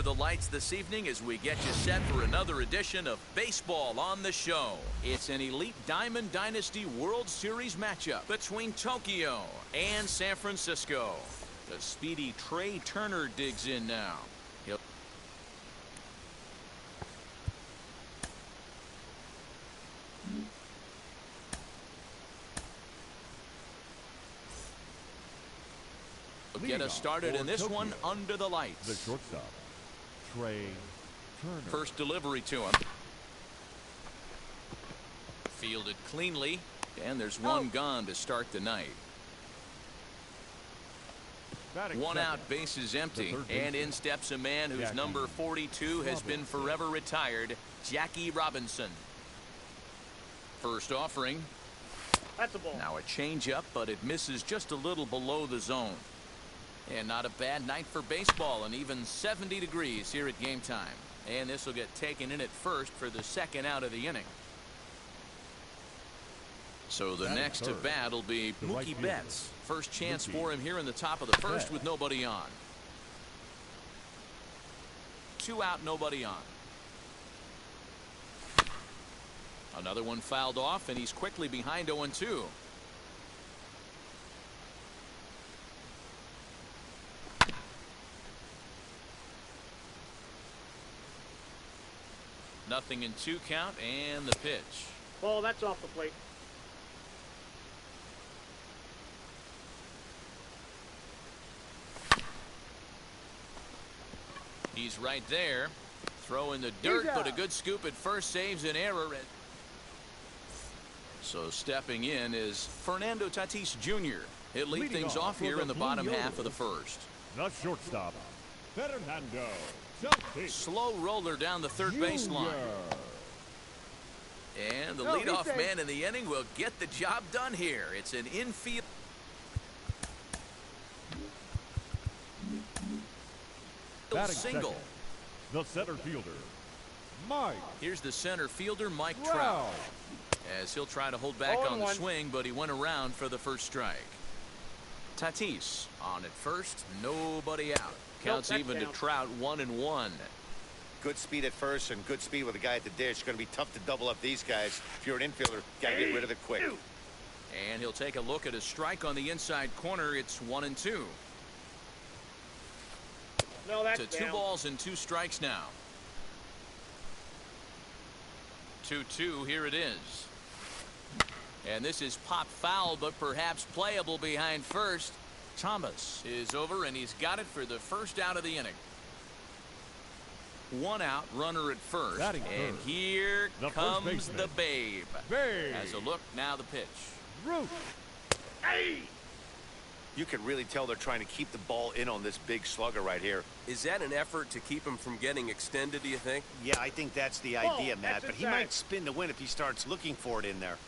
under the lights this evening as we get you set for another edition of Baseball on the Show. It's an elite Diamond Dynasty World Series matchup between Tokyo and San Francisco. The speedy Trey Turner digs in now. He'll get us started in this one under the lights. The shortstop, Trey Turner. First delivery to him. Fielded cleanly, and there's one gone to start the night. One out, bases empty, and in steps a man whose number 42 has been forever retired, Jackie Robinson. First offering. That's a ball. Now a changeup, but it misses just a little below the zone. And not a bad night for baseball, and even 70 degrees here at game time. And this will get taken in at first for the second out of the inning. So the next to bat will be Mookie Betts. First chance for him here in the top of the first with nobody on. 2 out, nobody on. Another one fouled off, and he's quickly behind 0-2. Nothing in 2 count, and the pitch. Ball, that's off the plate. He's right there. Throw in the dirt, but a good scoop at first saves an error. So stepping in is Fernando Tatis Jr. He'll lead things off here in the bottom half of the first. The shortstop, Fernando. Slow roller down the third baseline. And the leadoff man in the inning will get the job done here. It's an infield single. The center fielder, Mike. Here's the center fielder, Mike Trout. As he'll try to hold back on the swing, but he went around for the first strike. Tatis on at first, nobody out. Counts even to Trout, 1-1. Good speed at first and good speed with a guy at the dish. Going to be tough to double up these guys. If you're an infielder, got to get rid of it quick. And he'll take a look at a strike on the inside corner. It's 1-2. No, that's to 2 balls and 2 strikes now. 2-2, here it is. And this is pop foul, but perhaps playable behind first. Thomas is over, and he's got it for the first out of the inning. 1 out, runner at first. And here comes the Babe. Has a look, now the pitch. Ruth. Hey! You can really tell they're trying to keep the ball in on this big slugger right here. Is that an effort to keep him from getting extended, do you think? Yeah, I think that's the idea, Matt. But he might spin to win if he starts looking for it in there.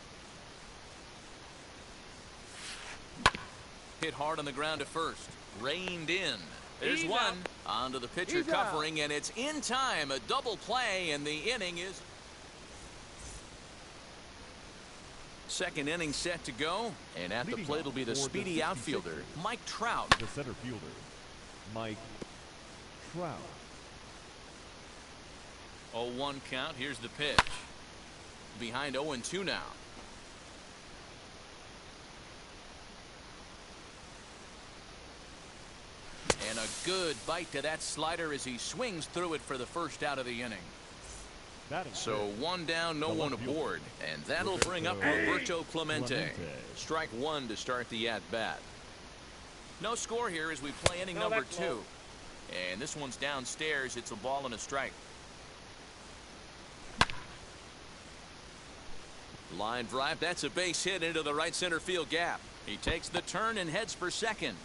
Hit hard on the ground at first. Reined in. There's one. Onto the pitcher covering, and it's in time. A double play, and the inning is... Second inning set to go, and at the plate will be the speedy outfielder, Mike Trout. The center fielder, Mike Trout. 0-1 count. Here's the pitch. Behind 0-2 now. And a good bite to that slider as he swings through it for the first out of the inning. So 1 down, no one aboard, and that'll bring up Roberto Clemente. Strike 1 to start the at-bat. No score here as we play inning number 2. And this one's downstairs. It's a ball and a strike. Line drive. That's a base hit into the right center field gap. He takes the turn and heads for second.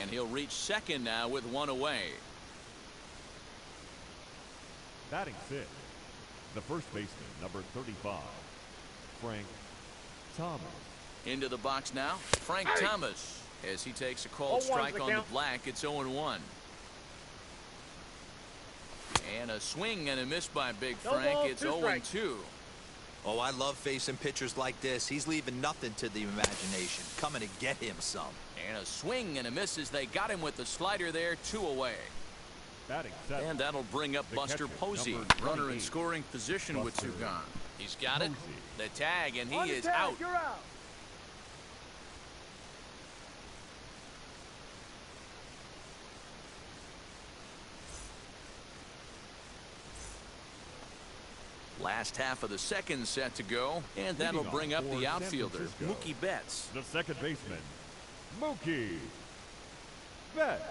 And he'll reach second now with 1 away. Batting 6, the first baseman, number 35, Frank Thomas. Into the box now, Frank Thomas, as he takes a called strike on the black. It's 0-1. And a swing and a miss by Big Frank. It's 0-2. Oh, I love facing pitchers like this. He's leaving nothing to the imagination. Coming to get him some. And a swing and a miss as they got him with the slider there. 2 away. Batting seventh. And that'll bring up The Buster catcher, Posey, number runner in 28, scoring position with Buster 2 gone. He's got it. Posey. The tag, and On he the is tag, out. You're out. Last half of the second set to go, and that'll Leading bring off up for the San outfielder, Francisco. Mookie Betts. The second baseman, Mookie Betts.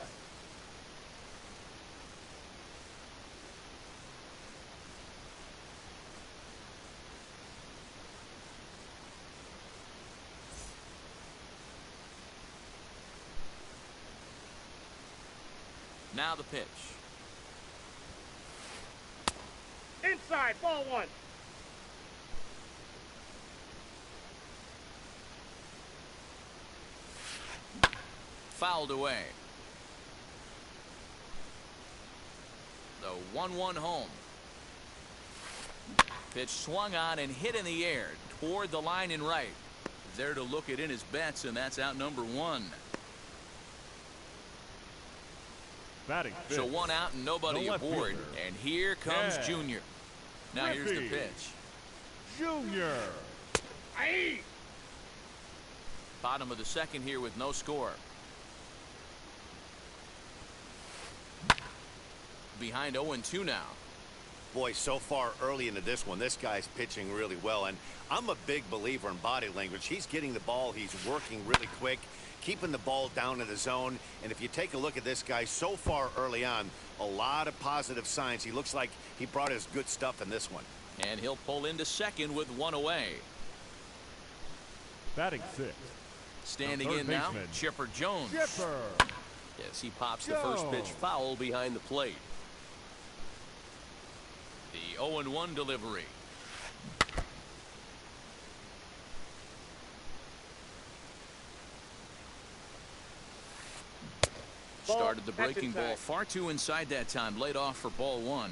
Now the pitch. Inside, ball 1. Fouled away. The 1-1 home. Pitch swung on and hit in the air toward the line and right. There to look it in his Betts, and that's out number 1. Batting fifth. So 1 out and nobody The left aboard. fielder. And here comes Yeah. Junior. Now here's the Griffey pitch. Jr. Aye. Bottom of the second here with no score. Behind 0-2 now. Boy, so far early into this one, this guy's pitching really well. And I'm a big believer in body language. He's getting the ball. He's working really quick, keeping the ball down in the zone. And if you take a look at this guy so far early on, a lot of positive signs. He looks like he brought his good stuff in this one. And he'll pull into second with 1 away. Batting sixth. Standing third in now, baseman, Chipper Jones. Chipper. Yes, he pops the first pitch Jones. foul behind the plate. The 0-1 delivery. Started the That's breaking ball inside. far too inside that time. Laid off for ball 1.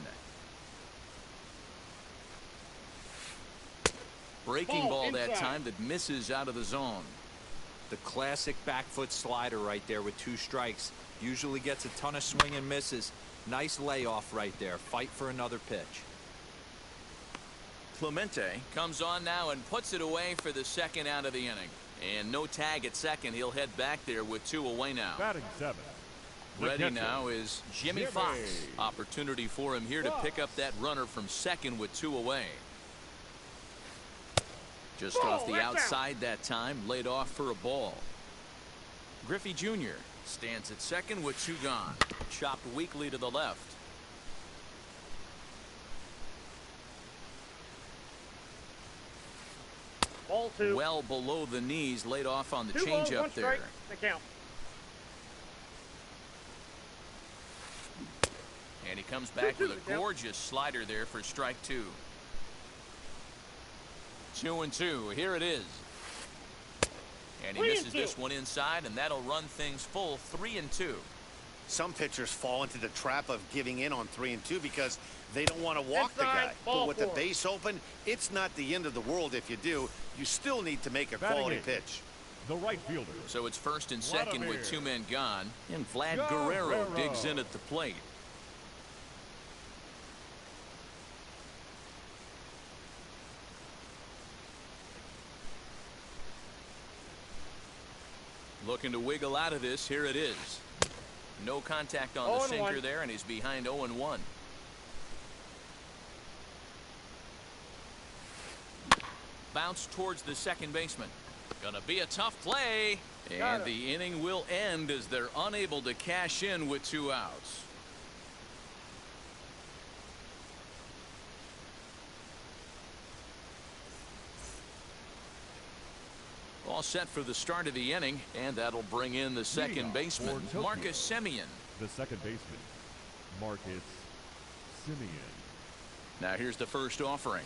Breaking ball that inside. time that misses out of the zone. The classic back foot slider right there with 2 strikes. Usually gets a ton of swing and misses. Nice layoff right there. Fight for another pitch. Clemente comes on now and puts it away for the second out of the inning. And no tag at second. He'll head back there with 2 away now. Batting seventh. The Ready catcher, now is Jimmy Jimmy. Fox. Opportunity for him here to pick up that runner from second with 2 away. Just Ball, off the that's out. outside that time, laid off for a ball. Griffey Jr. stands at second with 2 gone. Chopped weakly to the left. Ball 2. Well below the knees, laid off on the 2 balls, 1 changeup there. strike. The count. And he comes back with 2-2 a the count. gorgeous slider there for strike 2. 2-2. Here it is. And he misses 3-2. this one inside, and that'll run things full 3-2. Some pitchers fall into the trap of giving in on 3 and 2 because they don't want to walk the Inside, guy. ball But with the 4. base open, it's not the end of the world if you do. You still need to make a Batting quality eighth. pitch. The right fielder. So it's first and second with Vladimir 2 men gone, and Vlad Guerrero digs in at the plate. Looking to wiggle out of this. Here it is. No contact on the 0-1. sinker there, and he's behind 0-1. Bounce towards the second baseman. Gonna be a tough play. Got And it. the inning will end as they're unable to cash in with 2 outs. All set for the start of the inning, and that'll bring in the second off baseman, for Tokyo. Marcus Simeon. The second baseman, Marcus Simeon. Now here's the first offering.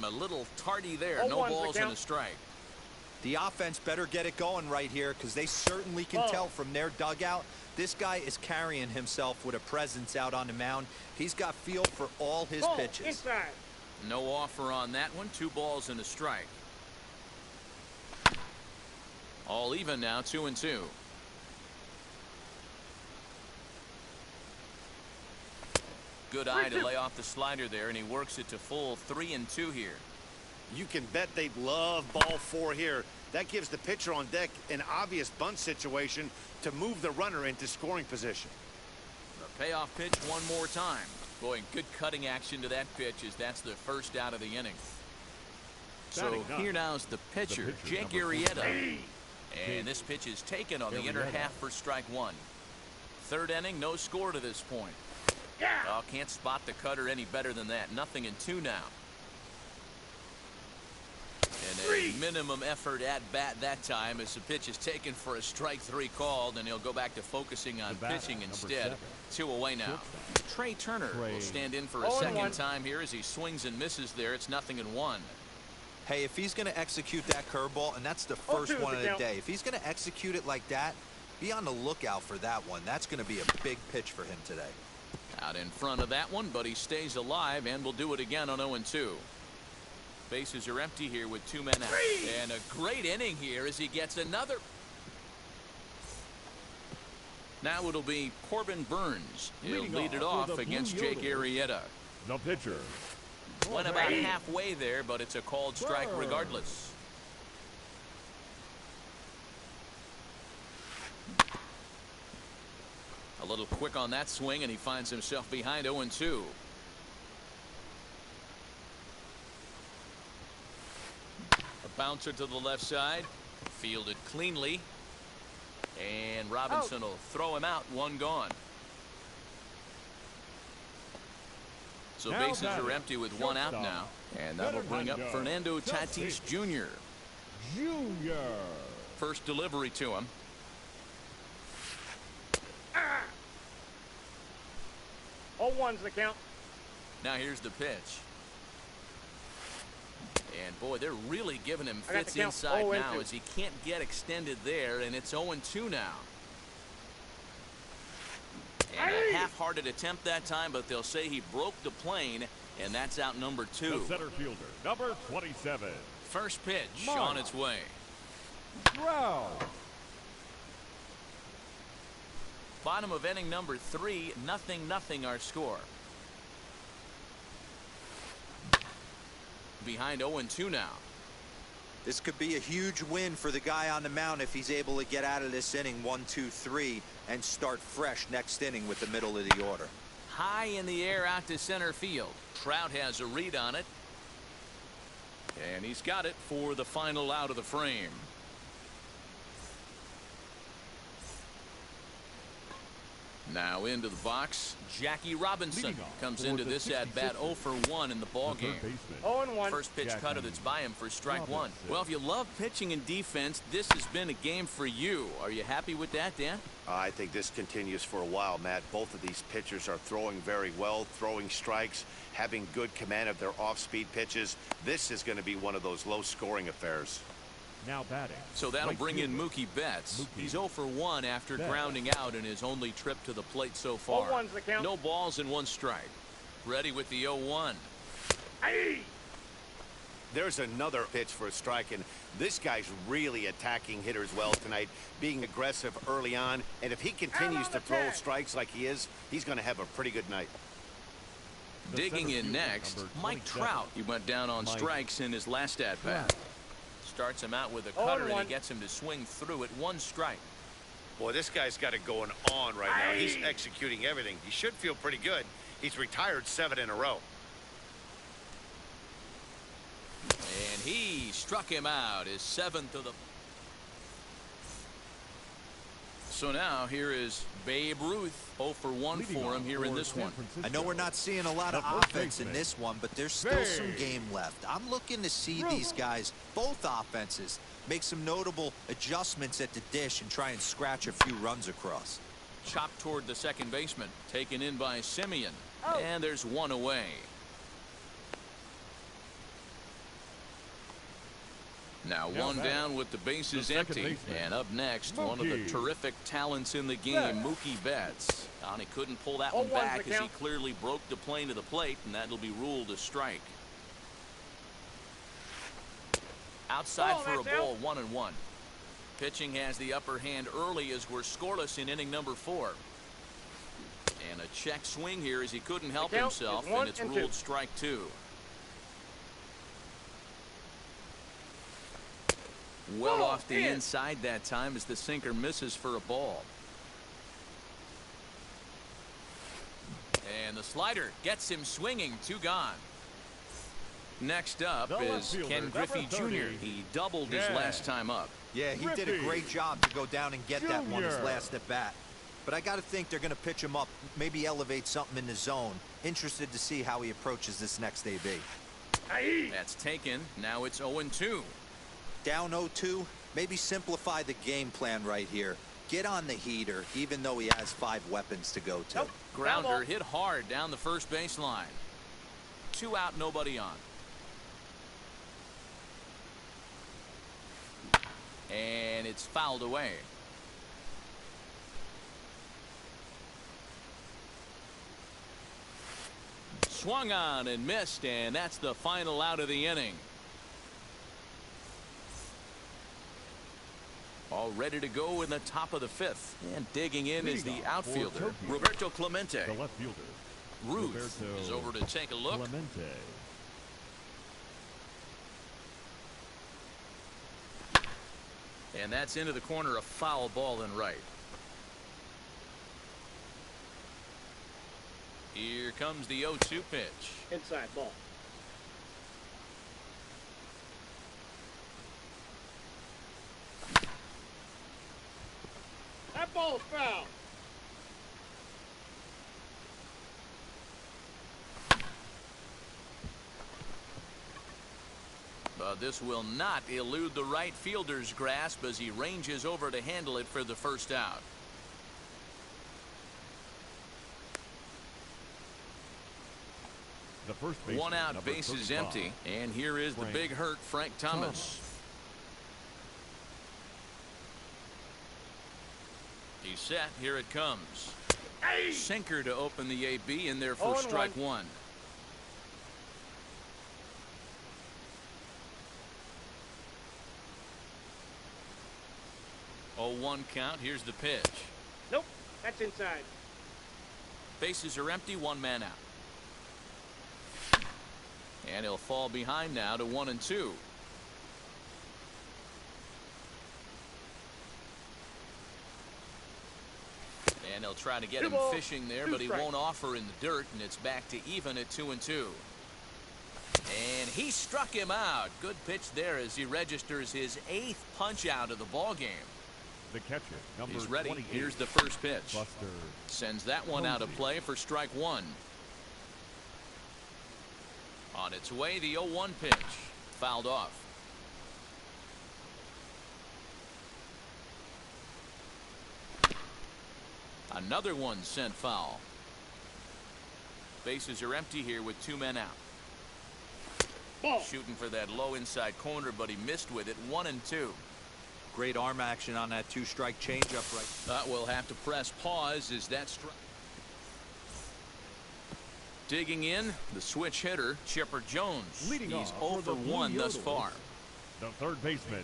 A little tardy there. 0-1's No the balls and count. a strike. The offense better get it going right here because they certainly can Ball. tell from their dugout this guy is carrying himself with a presence out on the mound. He's got feel for all his Ball pitches. inside. No offer on that one. 2 balls and a strike. All even now, 2-2. Good eye to lay off the slider there, and he works it to full 3-2 here. You can bet they'd love ball 4 here. That gives the pitcher on deck an obvious bunt situation to move the runner into scoring position. The payoff pitch one more time. Boy, good cutting action to that pitch as that's the first out of the inning. So here now's the pitcher, Jake Arrieta. And this pitch is taken on the inner half for strike 1. Third inning, no score to this point. Oh, can't spot the cutter any better than that. 0-2 now. And a minimum effort at bat that time as the pitch is taken for a strike 3 called, and he'll go back to focusing on pitching instead. 2 away now. Trey Turner will stand in for a second time here as he swings and misses there. It's 0-1. Hey, if he's going to execute that curveball, and that's the first one of the day, if he's going to execute it like that, be on the lookout for that one. That's going to be a big pitch for him today. Out in front of that one, but he stays alive and will do it again on 0-2. Bases are empty here with 2 men out. And a great inning here as he gets another. Now it'll be Corbin Burns. He'll lead it off against Jake Arrieta. The pitcher. Went about halfway there, but it's a called strike regardless. A little quick on that swing, and he finds himself behind 0-2. A bouncer to the left side, fielded cleanly, and Robinson will throw him out. 1 gone. So bases are empty with 1 out now, and that'll bring up Fernando Tatis Jr. First delivery to him. 0-1's the count. Now here's the pitch. And boy, they're really giving him fits inside now as he can't get extended there, and it's 0-2 now. And a half-hearted attempt that time, but they'll say he broke the plane, and that's out number 2. The center fielder, number 27. First pitch on its way. Bottom of inning number 3, 0-0 our score. Behind 0-2 now. This could be a huge win for the guy on the mound if he's able to get out of this inning 1, 2, 3 and start fresh next inning with the middle of the order. High in the air out to center field. Trout has a read on it. And he's got it for the final out of the frame. Now into the box, Jackie Robinson comes into this at bat 0 for 1 in the ball game. 0-1. First pitch cutter that's by him for strike 1. Well, if you love pitching and defense, this has been a game for you. Are you happy with that, Dan? I think this continues for a while, Matt. Both of these pitchers are throwing very well, throwing strikes, having good command of their off-speed pitches. This is going to be one of those low-scoring affairs. Now batting. So that'll bring in Mookie Betts. He's 0 for 1 after grounding out in his only trip to the plate so far. 0-1's the count. No balls and 1 strike. Ready with the 0-1. There's another pitch for a strike, and this guy's really attacking hitters well tonight, being aggressive early on. And if he continues to throw strikes like he is, he's going to have a pretty good night. Digging in next, Mike Trout. He went down on strikes in his last at-bat. Starts him out with a cutter, and he gets him to swing through it. 1 strike. Boy, this guy's got it going on right now. He's executing everything. He should feel pretty good. He's retired 7 in a row. And he struck him out, his 7th of the... So now here is Babe Ruth. 0 for 1 for him here in this one. I know we're not seeing a lot of offense in this one, but there's still some game left. I'm looking to see these guys, both offenses, make some notable adjustments at the dish and try and scratch a few runs across. Chopped toward the second baseman, taken in by Simeon. And there's 1 away. Now 1 down with the bases empty. And up next, one of the terrific talents in the game, Mookie Betts. And he couldn't pull that one back as he clearly broke the plane to the plate, and that'll be ruled a strike. Outside for a ball, 1-1. Pitching has the upper hand early as we're scoreless in inning number 4. And a check swing here as he couldn't help The count himself, is 1 and it's and ruled 2. strike 2. Well Ball off the in. inside that time as the sinker misses for a ball. And the slider gets him swinging. 2 gone. Next up The is left fielder, Ken Griffey number Jr. 30. He doubled his Yeah. last time up. Yeah, he did a Griffey great job to go down and get that one his Jr. last at bat. But I got to think they're going to pitch him up, maybe elevate something in the zone. Interested to see how he approaches this next AB. Aye. That's taken. Now it's 0-2. Down 0-2, maybe simplify the game plan right here. Get on the heater, even though he has 5 weapons to go to. Nope. Grounder Foul ball. hit hard down the first baseline. 2 out, nobody on. And it's fouled away. Swung on and missed, and that's the final out of the inning. All ready to go in the top of the 5th. And digging in is the Leading off for outfielder, Tokyo. Roberto Clemente. The left fielder. Ruth Roberto is over to take a look. Clemente. And that's into the corner, a foul ball and right. Here comes the 0-2 pitch. Inside ball. That ball's foul. But this will not elude the right fielder's grasp as he ranges over to handle it for the first out. The first baseman, 1 out, number base is 35. empty. And here is the Frank big hurt, Frank Thomas. He's set. Here it comes. Sinker to open the AB in there for 0-1. strike 1. Oh, 1 count. Here's the pitch. Nope. That's inside. Bases are empty. 1 man out. And he'll fall behind now to 1-2. And they'll try to get him fishing there, but he won't offer in the dirt, and it's back to even at 2-2. And he struck him out. Good pitch there as he registers his 8th punch out of the ball game. The catcher, number He's ready. 28. Here's the first pitch. Buster. Sends that one out of play for strike 1. On its way, the 0-1 pitch. Fouled off. Another one sent foul. Bases are empty here with 2 men out. Ball. Shooting for that low inside corner, but he missed with it. 1-2. Great arm action on that 2-strike changeup right. We'll have to press pause as that strike. Digging in, the switch hitter, Chipper Jones. Leading He's off 0 for for the Blue 1 thus Yodels. far. The third baseman,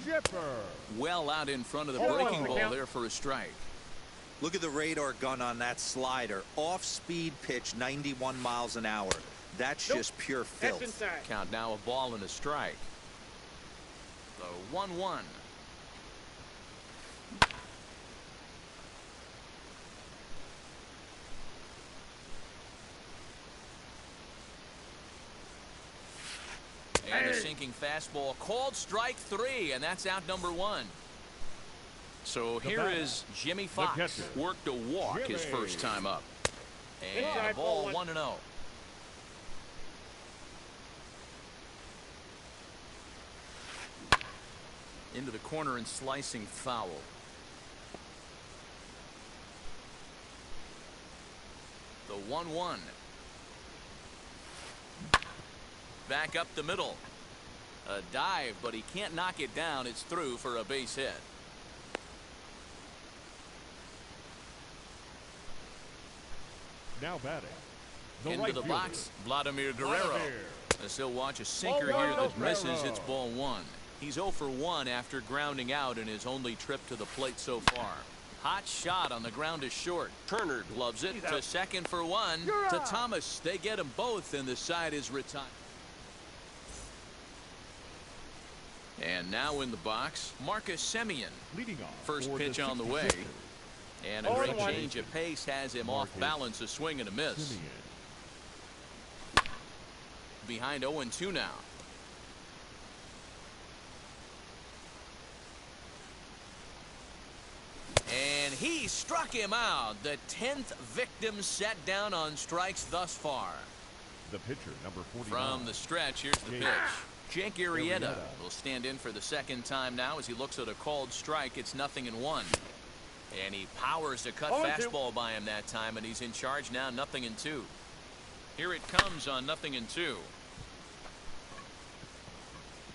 Chipper. Well out in front of the 0-1 breaking the ball count. there for a strike. Look at the radar gun on that slider. Off-speed pitch, 91 miles an hour. That's Nope. just pure That's filth. inside. Count now, a ball and a strike. The 1-1. And the sinking fastball called strike 3, and that's out number 1. So here batter, is Jimmy Fox. catcher, Worked a walk his Jimmy. first time up. And Inside a ball ball 1-0. Into the corner and slicing foul. The 1-1. Back up the middle. A dive, but he can't knock it down. It's through for a base hit. Now batting. The Into right the fielder, box, Vladimir Guerrero. Vladimir. As he'll watch a sinker Ball here one, that misses. Guerrero. It's ball 1. He's 0 for 1 after grounding out in his only trip to the plate so far. Hot shot on the ground is short. Turner gloves it to second for one. To Thomas. They get them both, and the side is retired. And now in the box, Marcus Simeon. Leading off First pitch on the way. And a great change of pace has him off balance, a swing and a miss. Simeon. Behind 0-2 now. And he struck him out. The 10th victim set down on strikes thus far. The pitcher, number 49. From the stretch, here's the pitch. Jake Arrieta will stand in for the second time now as he looks at a called strike. It's 0-1. And he powers a cut fastball by him that time, and he's in charge now, 0-2. Here it comes on 0-2.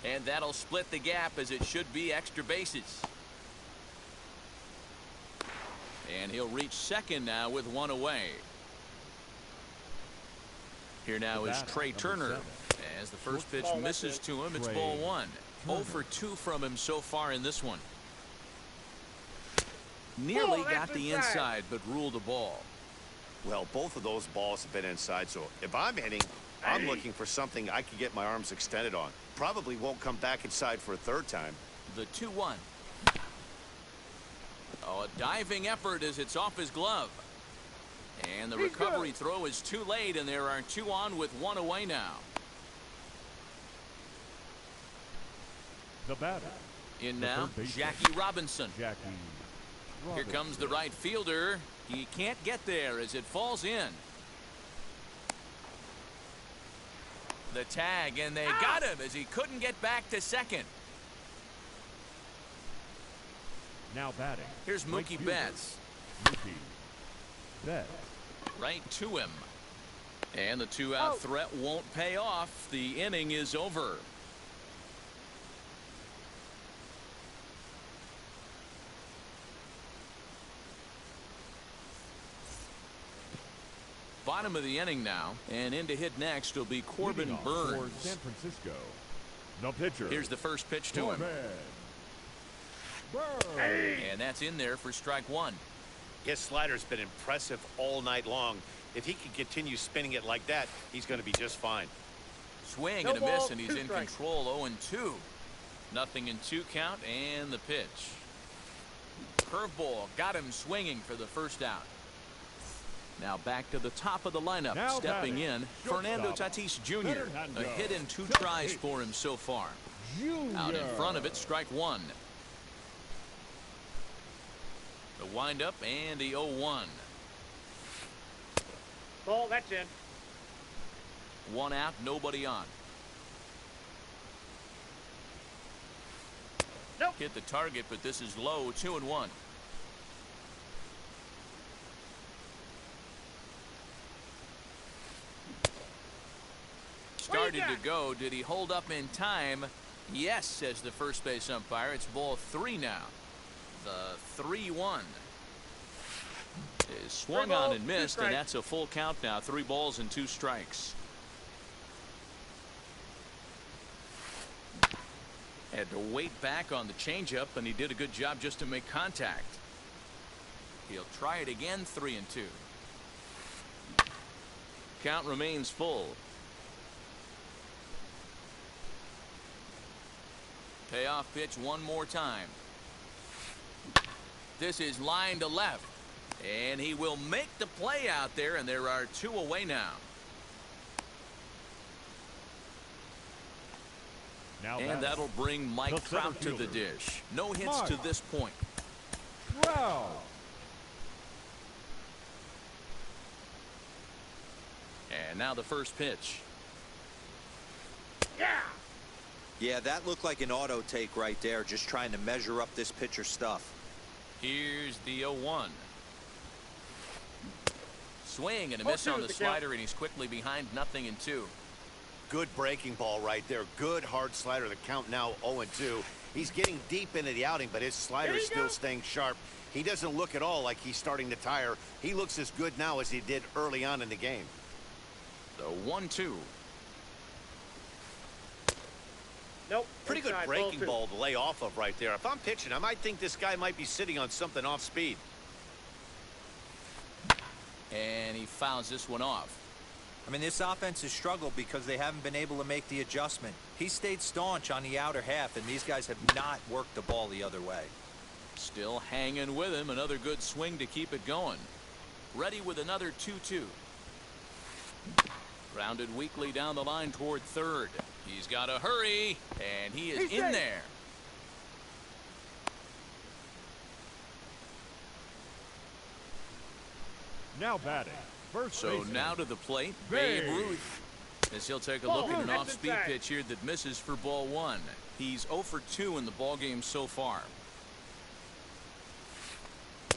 And that'll split the gap as it should be extra bases. And he'll reach second now with one away. Here now is Trey Turner. As the first pitch misses to him, it's ball one. 0 for 2 from him so far in this one. Nearly got the inside, but ruled a ball. Well, both of those balls have been inside, so if I'm hitting, I'm looking for something I can get my arms extended on. Probably won't come back inside for a third time. The 2-1. Oh, a diving effort as it's off his glove. And the recovery throw is too late, and there are 2 on with 1 away now. The batter. In now, Jackie Robinson. Jackie Robinson. Here comes the right fielder. He can't get there as it falls in. The tag, and they got him as he couldn't get back to second. Now batting. Here's Mookie Betts. Mookie Betts. Right to him. And the 2-out threat won't pay off. The inning is over. Bottom of the inning now, and in to hit next will be Corbin Burns. For San Francisco. The pitcher. Here's the first pitch to him. And that's in there for strike one. His slider's been impressive all night long. If he can continue spinning it like that, he's going to be just fine. Swing and a miss, and he's in control. 0-2. 0-2 count, and the pitch. Curveball got him swinging for the first out. Now back to the top of the lineup. Now stepping batting. in, Fernando Tatis Jr. A hit in 2 tries for him so far. Out in front of it, strike one. The windup and the 0-1. Ball, that's in. 1 out, nobody on. Nope. Hit the target, but this is low. 2-1. Started to go. Did he hold up in time? Yes, says the first base umpire. It's ball 3 now. The 3-1 is swung on and missed, and that's a full count now. 3 balls and 2 strikes. Had to wait back on the changeup, and he did a good job just to make contact. He'll try it again. 3-2. Count remains full. Payoff pitch one more time. This is line to left, and he will make the play out there, and there are 2 away now. And that'll bring Mike Trout to the dish. No hits to this point. Wow. And now the first pitch. Yeah, that looked like an auto take right there, just trying to measure up this pitcher's stuff. Here's the 0-1. Swing and a miss on the slider, and he's quickly behind 0-2. Good breaking ball right there. Good hard slider. The count now 0-2. He's getting deep into the outing, but his slider is still staying sharp. He doesn't look at all like he's starting to tire. He looks as good now as he did early on in the game. The 1-2. Nope. Pretty good breaking ball to lay off of right there. If I'm pitching, I might think this guy might be sitting on something off speed. And he fouls this one off. I mean, this offense has struggled because they haven't been able to make the adjustment. He stayed staunch on the outer half, and these guys have not worked the ball the other way. Still hanging with him. Another good swing to keep it going. Ready with another 2-2. Grounded weakly down the line toward third. He's got to hurry, and he is in there. Now batting. First So baseman. now to the plate, Babe Ruth. As he'll take a look at an off-speed pitch here that misses for ball one. He's 0 for 2 in the ballgame so far.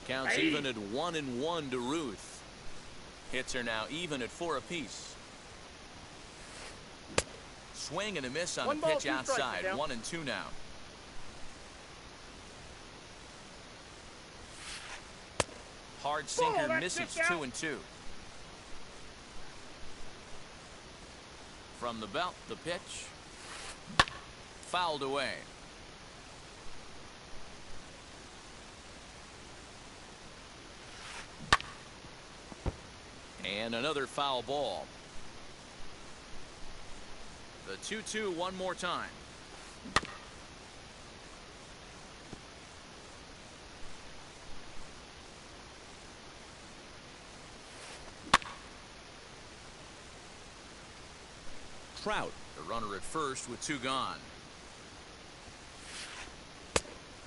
Counts even at 1-1 to Ruth. Hits are now even at 4 apiece. Swing and a miss on the pitch outside. 1-2 now. Hard sinker misses. 2-2. From the belt, the pitch. Fouled away. And another foul ball. The 2-2 one more time. Trout, the runner at first with 2 gone.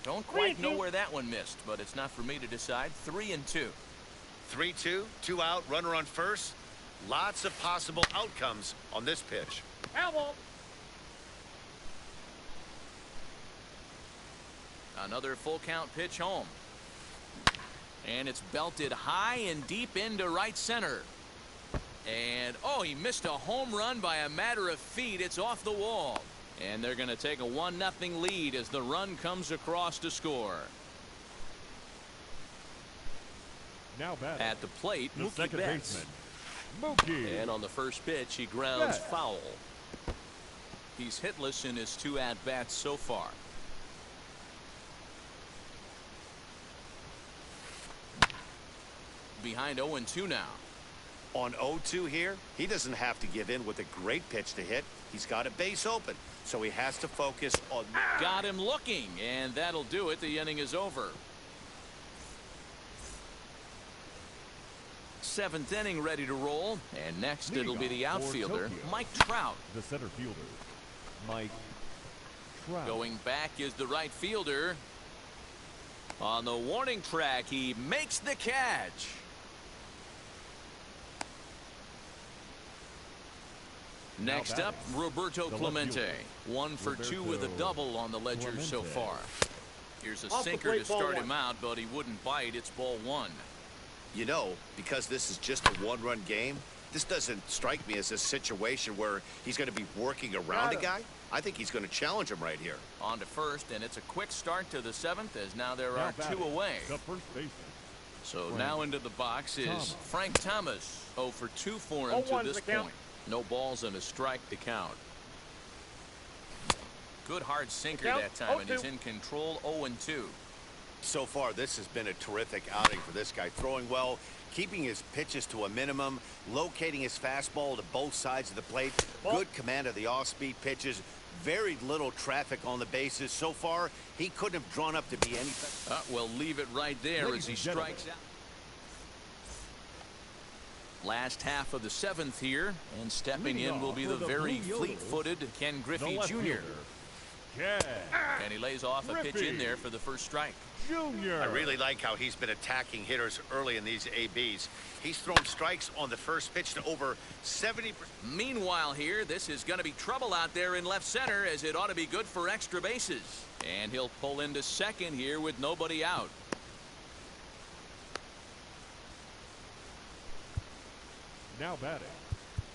Don't quite know where that one missed, but it's not for me to decide. 3-2. 3-2, 2 out, runner on first. Lots of possible outcomes on this pitch. Another full count pitch home. And it's belted high and deep into right center. And, oh, he missed a home run by a matter of feet. It's off the wall. And they're going to take a 1-0 lead as the run comes across to score. Now batting. At the plate, The Mookie second Betts. baseman, Mookie. And on the first pitch, he grounds Betts. foul. He's hitless in his 2 at-bats so far. Behind 0-2 now. On 0-2 here, he doesn't have to give in with a great pitch to hit. He's got a base open, so he has to focus on. Got him looking, and that'll do it. The inning is over. 7th inning ready to roll, and next it'll be the outfielder, Mike Trout. The center fielder, Mike Trout. Going back is the right fielder. On the warning track, he makes the catch. Next up, Roberto Clemente. 1 for 2 with a double on the ledger so far. Here's a sinker to start him out, but he wouldn't bite. It's ball 1. You know, because this is just a 1-run game, this doesn't strike me as a situation where he's going to be working around a guy. I think he's going to challenge him right here. On to first, and it's a quick start to the 7th, as now there are 2 away. The first baseman. So now into the box is Frank Thomas. 0 for 2 for him to this point. No balls and a strike to count. Good hard sinker that time, and he's in control. 0-2. So far, this has been a terrific outing for this guy. Throwing well, keeping his pitches to a minimum, locating his fastball to both sides of the plate. Good command of the off-speed pitches. Very little traffic on the bases. So far, he couldn't have drawn up to be any better. We'll leave it right there as he strikes out. Last half of the 7th here, and stepping in will be the very fleet-footed Ken Griffey Jr. And he lays off a pitch in there for the first strike. I really like how he's been attacking hitters early in these ABs. He's thrown strikes on the first pitch to over 70%. Meanwhile here, this is going to be trouble out there in left center, as it ought to be good for extra bases. And he'll pull into second here with nobody out. Now batting,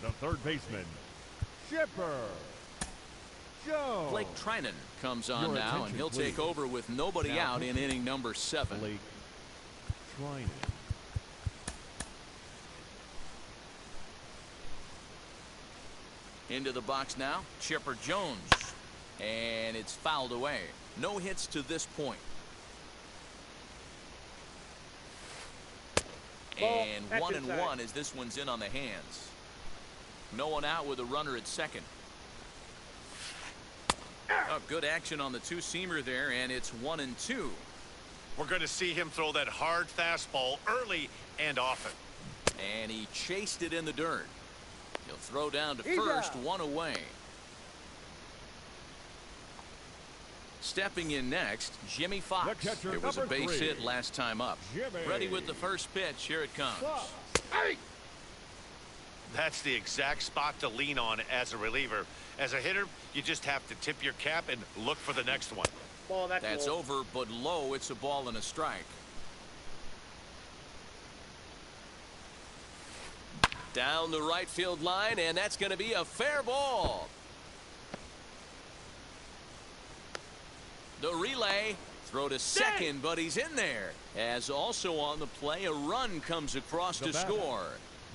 the third baseman, Chipper Jones. Blake Trinan comes on now, and he'll take over with nobody out in inning number 7. Blake Trinan. Into the box now, Chipper Jones. And it's fouled away. No hits to this point. And That's 1 and inside. 1 as this one's in on the hands. No one out with a runner at second. Oh, good action on the two-seamer there, and it's 1 and 2. We're going to see him throw that hard fastball early and often. And he chased it in the dirt. He'll throw down to He's first, out. 1 away. Stepping in next, Jimmy Fox. The catcher, It was a number base 3. hit last time up. Jimmy. Ready with the first pitch. Here it comes. Hey! That's the exact spot to lean on as a reliever. As a hitter, you just have to tip your cap and look for the next one. Ball, That's low. over, but low. It's a ball and a strike. Down the right field line, and that's going to be a fair ball. The relay, throw to second, but he's in there. As also on the play, a run comes across to score.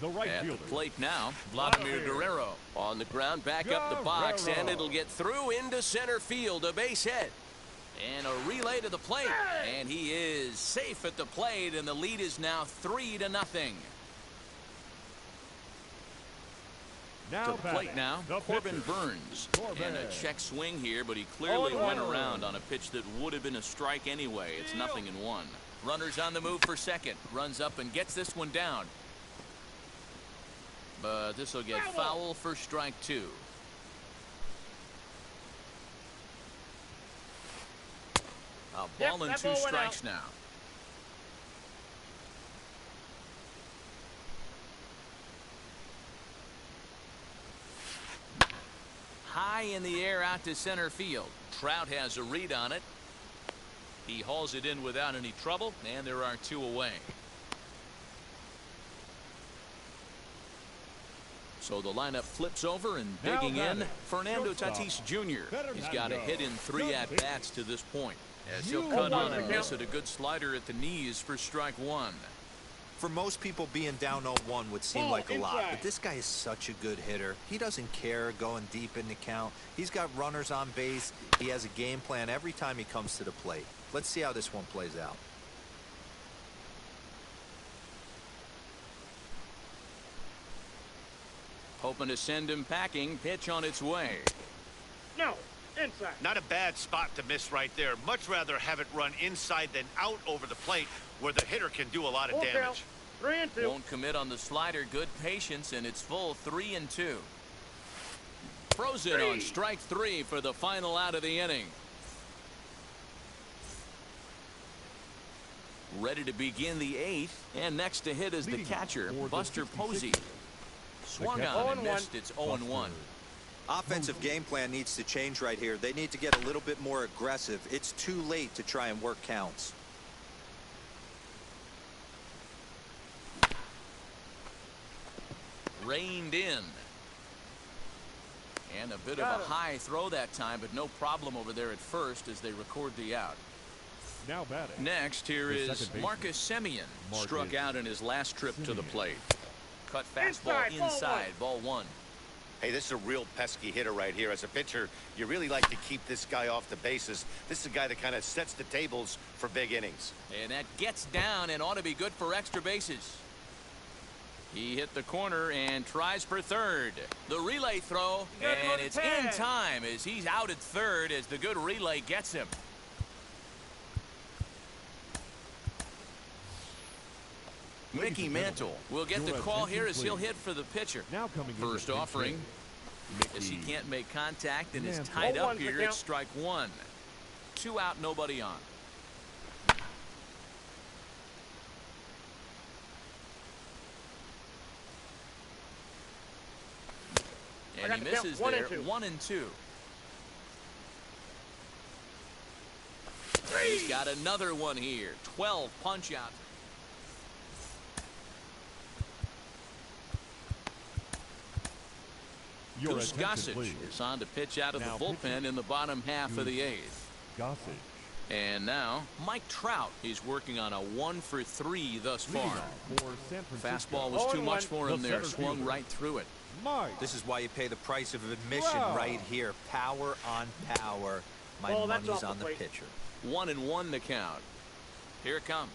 The right At the fielder. plate now, Vladimir Guerrero. On the ground, back up the box, and it'll get through into center field, a base hit. And a relay to the plate, and he is safe at the plate, and the lead is now 3-0. Now To the plate now, the Corbin pitcher. Burns. Corbin. And a check swing here, but he clearly Oh, went no. around on a pitch that would have been a strike anyway. It's 0-1. Runners on the move for second. Runs up and gets this one down. But this will get foul for strike 2. A Yep, ball and that 2 ball went strikes out. now. High in the air out to center field. Trout has a read on it. He hauls it in without any trouble, and there are 2 away. So the lineup flips over, and Now digging in, batting, Fernando shortstop, Tatis Jr. He's got a Fernando hit in 3 at-bats to this point. As he'll You cut on won. and miss at a good slider at the knees for strike 1. For most people, being down 0-1 would seem Ball like a lot, inside. but this guy is such a good hitter. He doesn't care going deep in the count. He's got runners on base. He has a game plan every time he comes to the plate. Let's see how this one plays out. Hoping to send him packing. Pitch on its way. No, inside. Not a bad spot to miss right there. Much rather have it run inside than out over the plate where the hitter can do a lot of Full damage. count. 3 and 2. Won't commit on the slider. Good patience, and it's full 3 and 2. Frozen on strike 3 for the final out of the inning. Ready to begin the 8th, and next to hit is the Leading catcher, for the Buster 66ers. Posey. Swung catcher. on and 0-1. missed. It's 0-1. Offensive game plan needs to change right here. They need to get a little bit more aggressive. It's too late to try and work counts. Reined in. And a bit of a high throw that time, but no problem over there at first as they record the out. Now batting. Next, here The is second baseman, Marcus Simeon. Marcus Struck out in his last trip to the Simeon. plate. Cut fastball Inside, ball inside, ball 1. Hey, this is a real pesky hitter right here. As a pitcher, you really like to keep this guy off the bases. This is a guy that kind of sets the tables for big innings. And that gets down and ought to be good for extra bases. He hit the corner and tries for third. The relay throw, and it's in time as he's out at third as the good relay gets him. Mickey Mantle will get the call here as he'll hit for the pitcher. Now coming in First to pitch offering, Mickey as he can't make contact and is Mantle. tied up 0-1 the here count. at strike 1. 2 out, nobody on. And he got the count. misses 1 and there. 2. 1 and 2. He's got another one here. 12 punch outs. Your Goose attention, Gossage please. is on to pitch out of Now the bullpen pitching. in the bottom half of the 8th. Gossage. And now Mike Trout. He's working on a 1 for 3 thus Leading far. off for San Francisco. Fastball was too 0-1. much for him The there. center Swung fielder. right through it. Mike. This is why you pay the price of admission Wow. right here. Power on power. My Ball, that's money's off on the the plate. pitcher. 1-1 the count. Here it comes.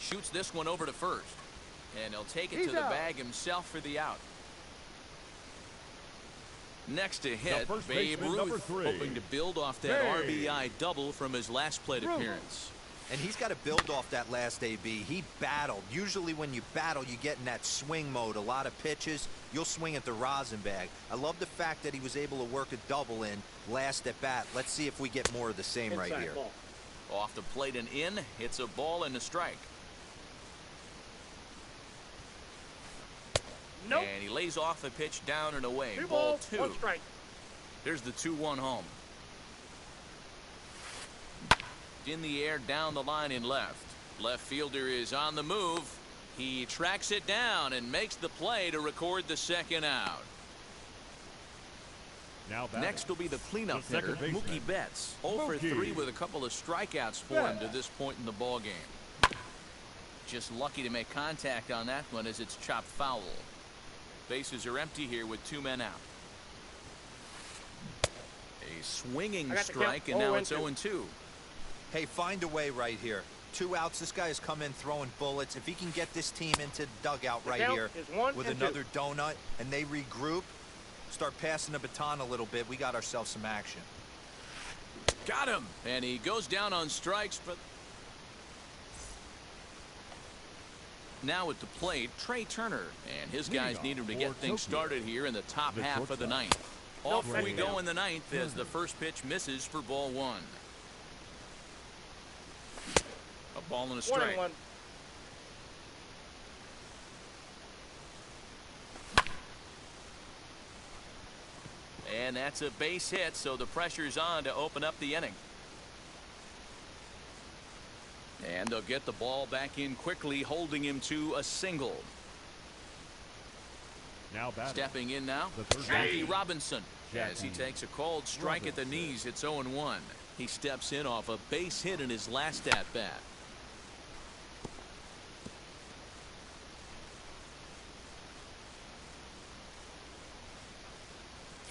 Shoots this one over to first. And he'll take it to the bag himself for the out. Next to hit, Babe Ruth, hoping to build off that RBI double from his last plate appearance. And he's got to build off that last AB. He battled. Usually when you battle, you get in that swing mode. A lot of pitches, you'll swing at the rosin bag. I love the fact that he was able to work a double in last at bat. Let's see if we get more of the same right here. Ball. Off the plate and in, hits a ball and a strike. Nope. And he lays off a pitch down and away. Two Ball balls, 2. 1 strike. Here's the 2-1 home. In the air down the line in left. Left fielder is on the move. He tracks it down and makes the play to record the second out. Next will be the cleanup hitter, Mookie Betts. 0 for 3 with a couple of strikeouts for him to this point in the ball game. Just lucky to make contact on that one as it's chopped foul. Bases are empty here with 2 men out. A swinging strike, and now it's 0-2. Hey, find a way right here. 2 outs. This guy has come in throwing bullets. If he can get this team into the dugout right here with another donut and they regroup, start passing the baton a little bit, we got ourselves some action. Got him. And he goes down on strikes, but now at the plate, Trey Turner. And his guys need him to get things started here in the top half of the ninth. Off we go in the ninth as the first pitch misses for ball 1. A ball and a strike. 1-1. And that's a base hit, so the pressure's on to open up the inning. And they'll get the ball back in quickly, holding him to a single. Stepping in now, Jackie Robinson. As he takes a called strike at the knees, it's 0-1. He steps in off a base hit in his last at-bat.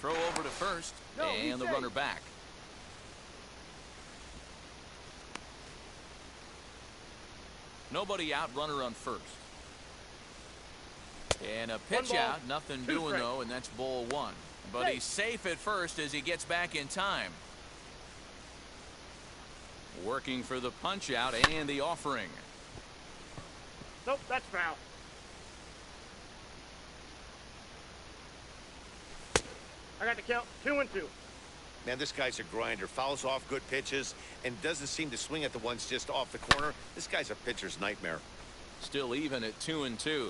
Throw over to first, and the runner back. Nobody out, runner on first. And a pitch out, nothing doing though, and that's ball 1. But he's safe at first as he gets back in time. Working for the punch out and the offering. Nope, that's foul. I got the count. 2-2. Man, this guy's a grinder. Fouls off good pitches and doesn't seem to swing at the ones just off the corner. This guy's a pitcher's nightmare. Still even at 2-2.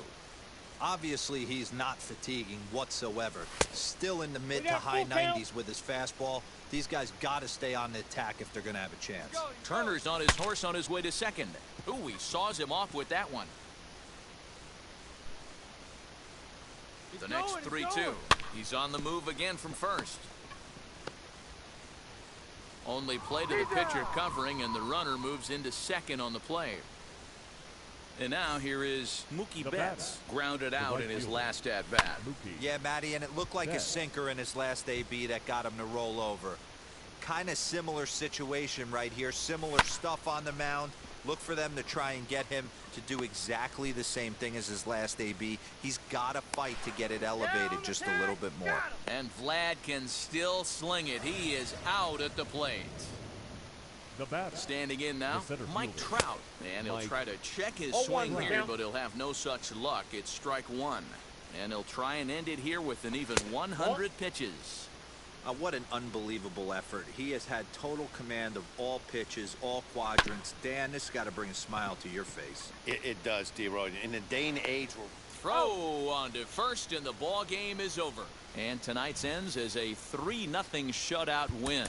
Obviously, he's not fatiguing whatsoever. Still in the mid to high 90s with his fastball. These guys got to stay on the attack if they're going to have a chance. Turner's on his horse on his way to second. Ooh, he saws him off with that one. The next 3-2. He's on the move again from first. Only play to the pitcher covering, and the runner moves into second on the play. And now here is Mookie Betts, grounded out in his last at-bat. Yeah, Matty, and it looked like a sinker in his last AB that got him to roll over. Kind of similar situation right here. Similar stuff on the mound. Look for them to try and get him to do exactly the same thing as his last AB. He's got to fight to get it elevated just a little bit more. And Vlad can still sling it. He is out at the plate. Standing in now, Mike Trout. And he'll try to check his swing here, but he'll have no such luck. It's strike 1. And he'll try and end it here with an even 100 pitches. What an unbelievable effort. He has had total command of all pitches, all quadrants. Dan, this has got to bring a smile to your face. It does, D-Roy. In the day and age where... Throw on to first, and the ball game is over. And tonight's ends as a 3-0 shutout win.